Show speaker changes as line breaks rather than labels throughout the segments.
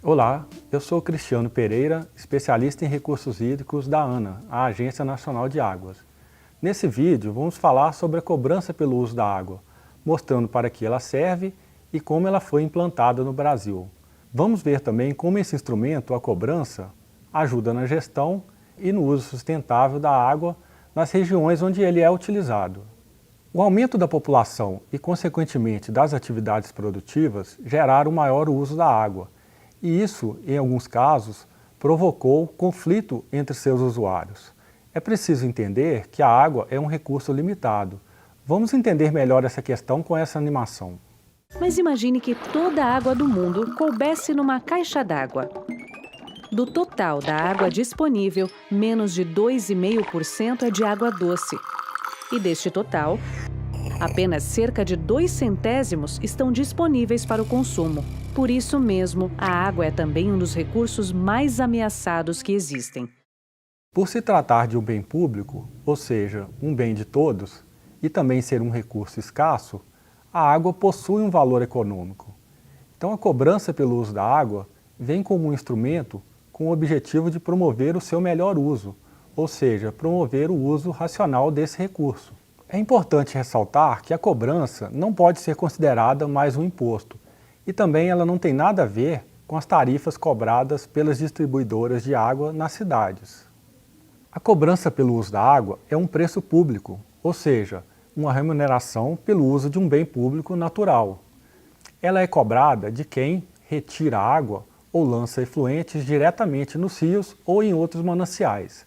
Olá, eu sou Cristiano Pereira, especialista em recursos hídricos da ANA, a Agência Nacional de Águas. Nesse vídeo vamos falar sobre a cobrança pelo uso da água, mostrando para que ela serve e como ela foi implantada no Brasil. Vamos ver também como esse instrumento, a cobrança, ajuda na gestão e no uso sustentável da água nas regiões onde ele é utilizado. O aumento da população e, consequentemente, das atividades produtivas geraram um maior uso da água, e isso, em alguns casos, provocou conflito entre seus usuários. É preciso entender que a água é um recurso limitado. Vamos entender melhor essa questão com essa animação.
Mas imagine que toda a água do mundo coubesse numa caixa d'água. Do total da água disponível, menos de 2,5% é de água doce. E deste total, apenas cerca de 2 centésimos estão disponíveis para o consumo. Por isso mesmo, a água é também um dos recursos mais ameaçados que existem.
Por se tratar de um bem público, ou seja, um bem de todos, e também ser um recurso escasso, a água possui um valor econômico. Então a cobrança pelo uso da água vem como um instrumento com o objetivo de promover o seu melhor uso, ou seja, promover o uso racional desse recurso. É importante ressaltar que a cobrança não pode ser considerada mais um imposto, e também ela não tem nada a ver com as tarifas cobradas pelas distribuidoras de água nas cidades. A cobrança pelo uso da água é um preço público, ou seja, uma remuneração pelo uso de um bem público natural. Ela é cobrada de quem retira água ou lança efluentes diretamente nos rios ou em outros mananciais.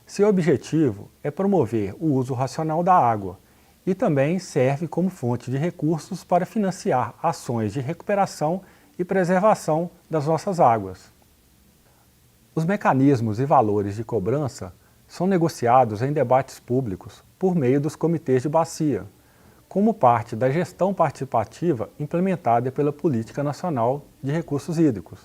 Seu objetivo é promover o uso racional da água e também serve como fonte de recursos para financiar ações de recuperação e preservação das nossas águas. Os mecanismos e valores de cobrança são negociados em debates públicos por meio dos comitês de bacia, como parte da gestão participativa implementada pela Política Nacional de Recursos Hídricos.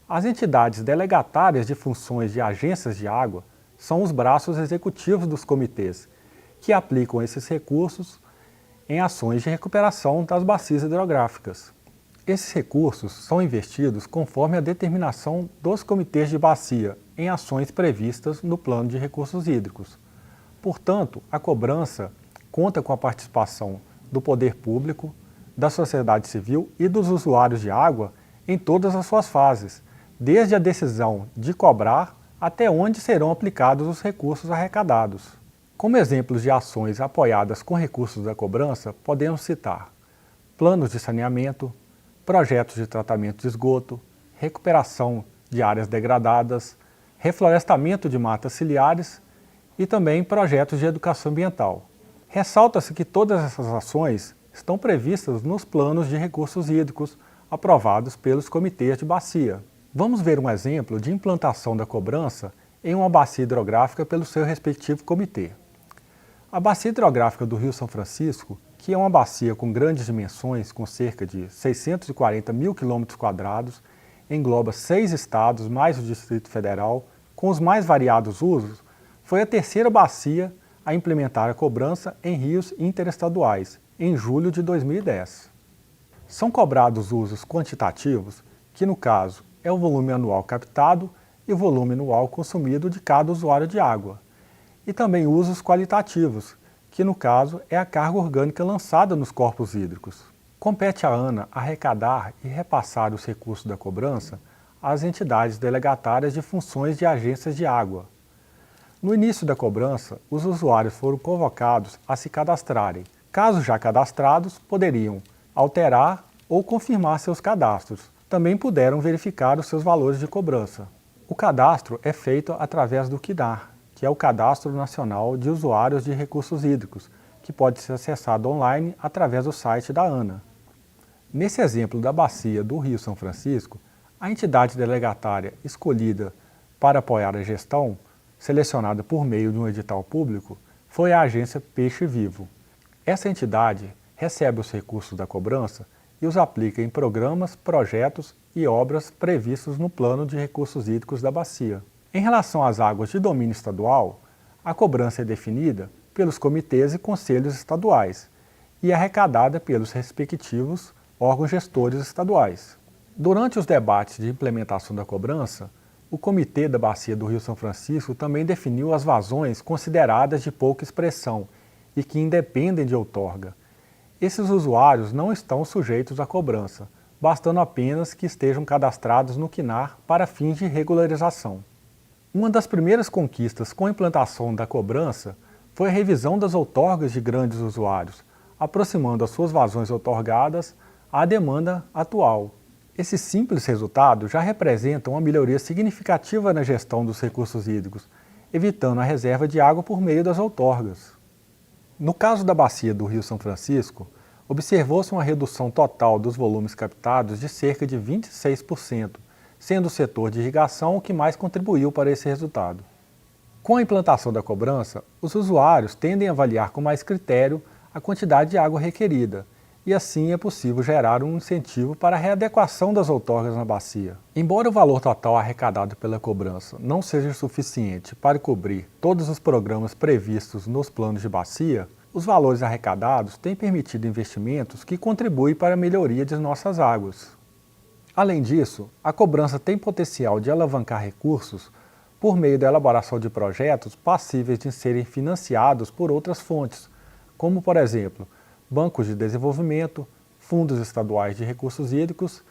As entidades delegatárias de funções de agências de água são os braços executivos dos comitês, que aplicam esses recursos em ações de recuperação das bacias hidrográficas. Esses recursos são investidos conforme a determinação dos comitês de bacia em ações previstas no Plano de Recursos Hídricos. Portanto, a cobrança conta com a participação do poder público, da sociedade civil e dos usuários de água em todas as suas fases, desde a decisão de cobrar até onde serão aplicados os recursos arrecadados. Como exemplos de ações apoiadas com recursos da cobrança, podemos citar planos de saneamento, projetos de tratamento de esgoto, recuperação de áreas degradadas, reflorestamento de matas ciliares e também projetos de educação ambiental. Ressalta-se que todas essas ações estão previstas nos planos de recursos hídricos aprovados pelos comitês de bacia. Vamos ver um exemplo de implantação da cobrança em uma bacia hidrográfica pelo seu respectivo comitê. A bacia hidrográfica do Rio São Francisco, que é uma bacia com grandes dimensões, com cerca de 640 mil km², engloba 6 estados mais o Distrito Federal, com os mais variados usos, foi a terceira bacia a implementar a cobrança em rios interestaduais, em julho de 2010. São cobrados usos quantitativos, que no caso é o volume anual captado e o volume anual consumido de cada usuário de água. E também usos qualitativos, que no caso é a carga orgânica lançada nos corpos hídricos. Compete à ANA arrecadar e repassar os recursos da cobrança às entidades delegatárias de funções de agências de água. No início da cobrança, os usuários foram convocados a se cadastrarem. Caso já cadastrados, poderiam alterar ou confirmar seus cadastros. Também puderam verificar os seus valores de cobrança. O cadastro é feito através do CNAR, que é o Cadastro Nacional de Usuários de Recursos Hídricos, que pode ser acessado online através do site da ANA. Nesse exemplo da bacia do Rio São Francisco, a entidade delegatária escolhida para apoiar a gestão, selecionada por meio de um edital público, foi a agência Peixe Vivo. Essa entidade recebe os recursos da cobrança e os aplica em programas, projetos e obras previstos no Plano de Recursos Hídricos da bacia. Em relação às águas de domínio estadual, a cobrança é definida pelos comitês e conselhos estaduais e arrecadada pelos respectivos órgãos gestores estaduais. Durante os debates de implementação da cobrança, o Comitê da Bacia do Rio São Francisco também definiu as vazões consideradas de pouca expressão e que independem de outorga. Esses usuários não estão sujeitos à cobrança, bastando apenas que estejam cadastrados no CNAR para fins de regularização. Uma das primeiras conquistas com a implantação da cobrança foi a revisão das outorgas de grandes usuários, aproximando as suas vazões outorgadas à demanda atual. Esse simples resultado já representa uma melhoria significativa na gestão dos recursos hídricos, evitando a reserva de água por meio das outorgas. No caso da bacia do Rio São Francisco, observou-se uma redução total dos volumes captados de cerca de 26%, sendo o setor de irrigação o que mais contribuiu para esse resultado. Com a implantação da cobrança, os usuários tendem a avaliar com mais critério a quantidade de água requerida, e assim é possível gerar um incentivo para a readequação das outorgas na bacia. Embora o valor total arrecadado pela cobrança não seja suficiente para cobrir todos os programas previstos nos planos de bacia, os valores arrecadados têm permitido investimentos que contribuem para a melhoria de nossas águas. Além disso, a cobrança tem potencial de alavancar recursos por meio da elaboração de projetos passíveis de serem financiados por outras fontes, como, por exemplo, bancos de desenvolvimento, fundos estaduais de recursos hídricos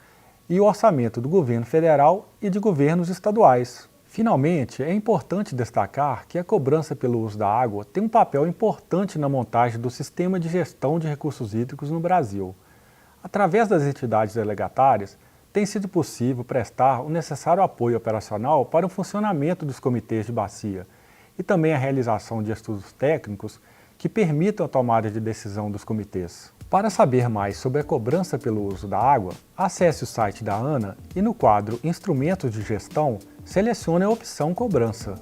e o orçamento do governo federal e de governos estaduais. Finalmente, é importante destacar que a cobrança pelo uso da água tem um papel importante na montagem do sistema de gestão de recursos hídricos no Brasil. Através das entidades delegatárias, tem sido possível prestar o necessário apoio operacional para o funcionamento dos comitês de bacia e também a realização de estudos técnicos que permitam a tomada de decisão dos comitês. Para saber mais sobre a cobrança pelo uso da água, acesse o site da ANA e no quadro Instrumentos de Gestão, selecione a opção Cobrança.